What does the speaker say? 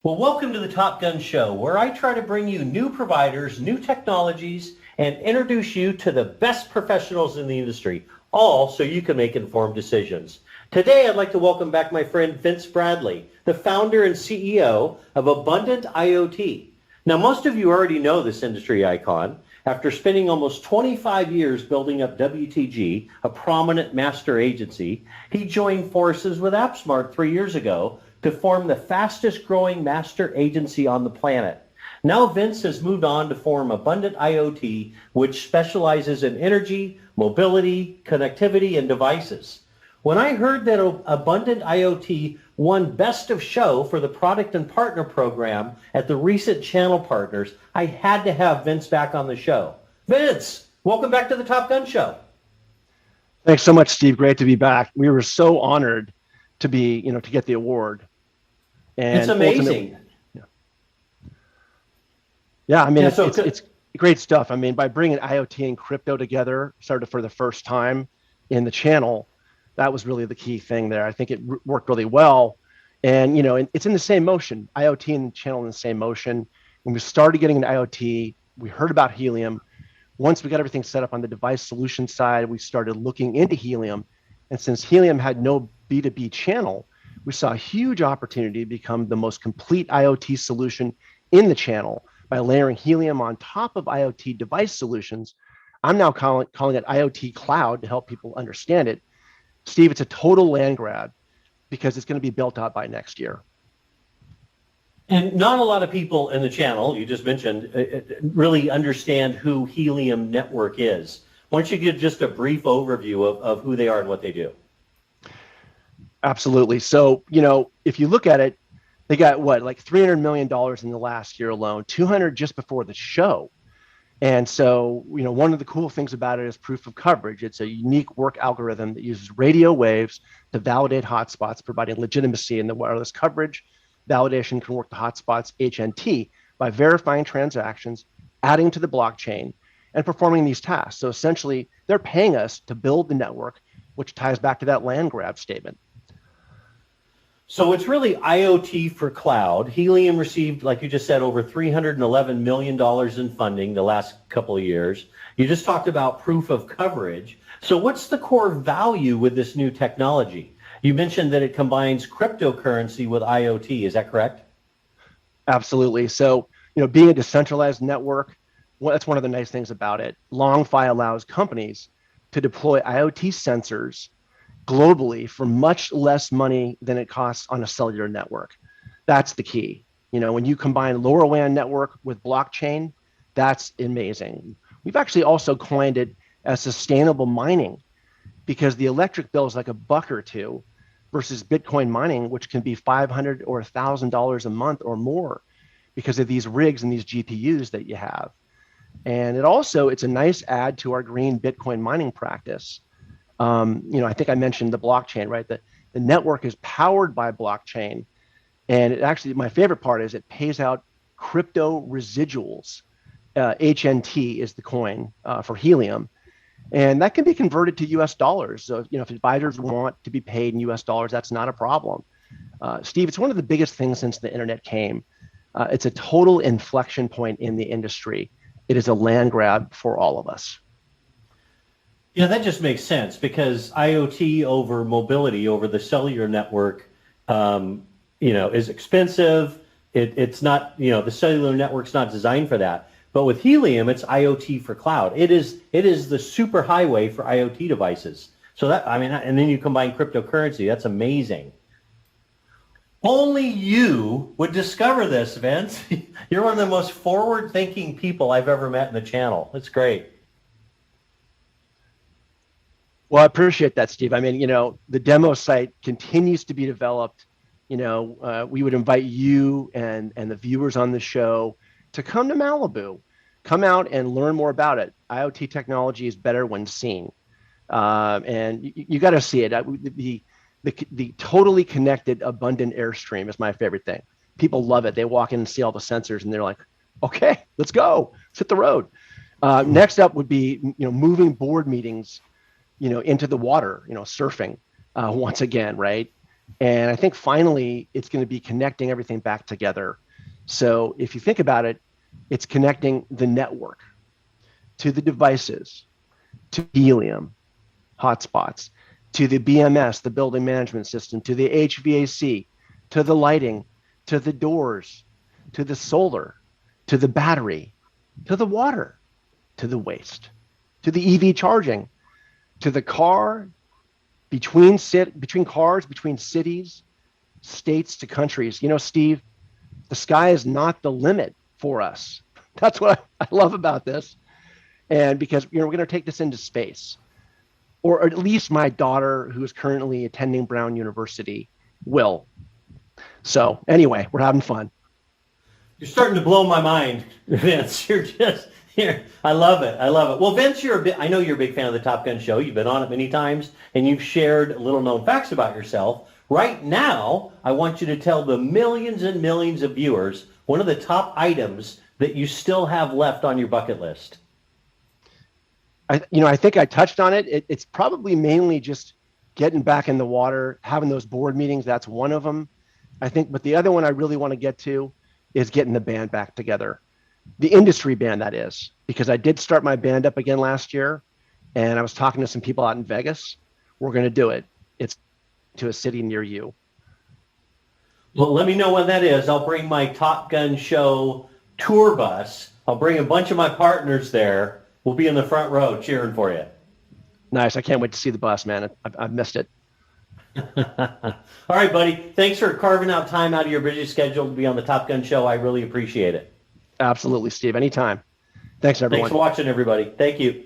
Well, welcome to the Top Gun Show, where I try to bring you new providers, new technologies, and introduce you to the best professionals in the industry, all so you can make informed decisions. Today, I'd like to welcome back my friend Vince Bradley, the founder and CEO of AbundantIoT. Now, most of you already know this industry icon. After spending almost 25 years building up WTG, a prominent master agency, he joined forces with AppSmart 3 years ago to form the fastest growing master agency on the planet. Now Vince has moved on to form Abundant IoT, which specializes in energy, mobility, connectivity, and devices. When I heard that Abundant IoT won Best of Show for the Product and Partner Program at the recent Channel Partners, I had to have Vince back on the show. Vince, welcome back to the Top Gun Show. Thanks so much, Steve. Great to be back. We were so honored to to get the award. And it's amazing. It's great stuff. I mean, by bringing IoT and crypto together, started for the first time in the channel, that was really the key thing there. I think it worked really well. And, it's in the same motion, IoT and the channel in the same motion. When we started getting into IoT, we heard about Helium. Once we got everything set up on the device solution side, we started looking into Helium. And since Helium had no B2B channel, we saw a huge opportunity to become the most complete IoT solution in the channel by layering Helium on top of IoT device solutions. I'm now calling it IoT Cloud to help people understand it. Steve, it's a total land grab because it's going to be built out by next year. And not a lot of people in the channel, you just mentioned, really understand who Helium Network is. Why don't you give just a brief overview of who they are and what they do? Absolutely. So, if you look at it, they got like $300 million in the last year alone, 200 just before the show. And so, one of the cool things about it is proof of coverage. It's a unique work algorithm that uses radio waves to validate hotspots, providing legitimacy in the wireless coverage. Validation can work the hotspots HNT by verifying transactions, adding to the blockchain, and performing these tasks. So essentially, they're paying us to build the network, which ties back to that land grab statement. So it's really IoT for cloud. Helium received, like you just said, over $311 million in funding the last couple of years. You just talked about proof of coverage. So what's the core value with this new technology? You mentioned that it combines cryptocurrency with IoT. Is that correct? Absolutely. So, being a decentralized network, that's one of the nice things about it. LongFi allows companies to deploy IoT sensors globally for much less money than it costs on a cellular network. That's the key. When you combine LoRaWAN network with blockchain, that's amazing. We've actually also coined it as sustainable mining because the electric bill is like $1 or $2 versus Bitcoin mining, which can be $500 or $1,000 a month or more because of these rigs and these GPUs that you have. And it's a nice add to our green Bitcoin mining practice. I think I mentioned the blockchain, right? The network is powered by blockchain. And it actually, my favorite part is it pays out crypto residuals. HNT is the coin for Helium. And that can be converted to US dollars. So, if advisors want to be paid in US dollars, that's not a problem. Steve, it's one of the biggest things since the internet came. It's a total inflection point in the industry. It is a land grab for all of us. Yeah, that just makes sense because IoT over mobility over the cellular network, is expensive. It's not, the cellular network's not designed for that. But with Helium, it's IoT for cloud. It is the super highway for IoT devices. So and then you combine cryptocurrency. That's amazing. Only you would discover this, Vince. You're one of the most forward-thinking people I've ever met in the channel. It's great. Well, I appreciate that, Steve. The demo site continues to be developed. We would invite you and the viewers on the show to come to Malibu, come out and learn more about it. IoT technology is better when seen. And you got to see it. The totally connected, abundant Airstream is my favorite thing. People love it. They walk in and see all the sensors and they're like, okay, let's go. Let's hit the road. Next up would be, moving board meetings into the water, surfing once again, right? And I think finally it's going to be connecting everything back together. So if you think about it, it's connecting the network to the devices, to Helium hotspots, to the BMS, the building management system, to the HVAC, to the lighting, to the doors, to the solar, to the battery, to the water, to the waste, to the EV charging, to the car, between cars, between cities, states to countries. You know, Steve, the sky is not the limit for us. That's what I love about this. And because, we're going to take this into space, or at least my daughter, who is currently attending Brown University, will. So anyway, we're having fun. You're starting to blow my mind, Vince. You're just here. I love it. I love it. Well, Vince, I know you're a big fan of the Top Gun show. You've been on it many times, and you've shared little known facts about yourself. Right now, I want you to tell the millions and millions of viewers one of the top items that you still have left on your bucket list. I think I touched on it. It's probably mainly just getting back in the water, having those board meetings. That's one of them, I think. But the other one I really want to get to is getting the band back together, the industry band, that is, because I did start my band up again last year, and I was talking to some people out in Vegas. We're going to do it. It's to a city near you. Well, let me know when that is. I'll bring my Top Gun show tour bus. I'll bring a bunch of my partners there. We'll be in the front row cheering for you. Nice. I can't wait to see the bus, man. I've missed it. All right, buddy. Thanks for carving out time out of your busy schedule to be on the Top Gun show. I really appreciate it. Absolutely, Steve. Anytime. Thanks, everyone. Thanks for watching, everybody. Thank you.